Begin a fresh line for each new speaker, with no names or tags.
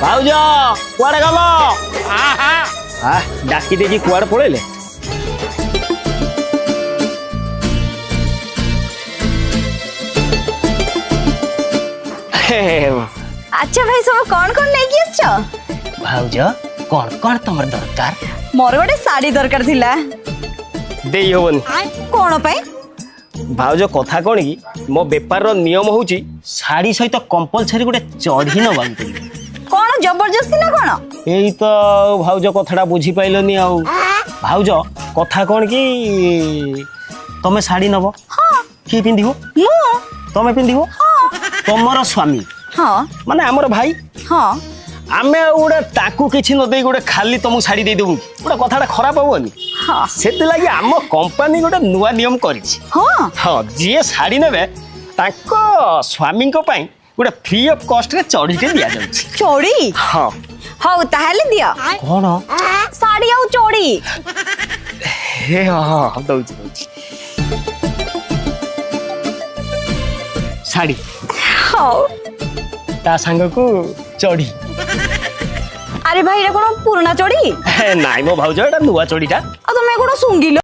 भाउज कुआड़े गल डाकी देकी कुआड़े पड़ेले
अच्छा भाई सब कौन कौन लेके आछो
भाउज कौन कौन तुम दरकार
मोर गोटे साड़ी दरकार थिला
दे हबनी
कौन पे
भाउज कथा कौन कि मो बेपार नियम हूँ शाढ़ी सहित कंपलसरी गोटे चढ़ी नवा
कौन जबरदस्ती ना कौन
यही तो भाउज कथाटा बुझी पाइलनी आउ भाउज कथा कौन कि तमे शाढ़ी नब
हाँ
किए पिंधिबो
मु
तमे पिंधिबो
हाँ
तमर स्वामी
हाँ
माने हमर भाई
हाँ
आमे गोटे ताकू किछि न देई गोटे खाली तुमको शाढ़ी दे देबु गोटे कथाटा खराब हबनी
हाँ
सेति लागि आम कंपनी गोटे नुआ नियम करिछि
हाँ
हाँ जी शाढ़ी नेबे ताको स्वामी को पाई गोटे फ्री ऑफ कॉस्ट रे चढ़ीटे दिया जाउछि
चोड़ी
हाँ
हौ ताहेले दियो
कौन
साड़ी आउ चोड़ी
हे हाँ दउछि दउछि शाढ़ी
हौ
ता संग को चढ़ी
अरे भाई रे कोन पुराना चोड़ी
नाइ मो भाउज एटा नुआ चढ़ीटा
आ तुमे कोन सुंगिलो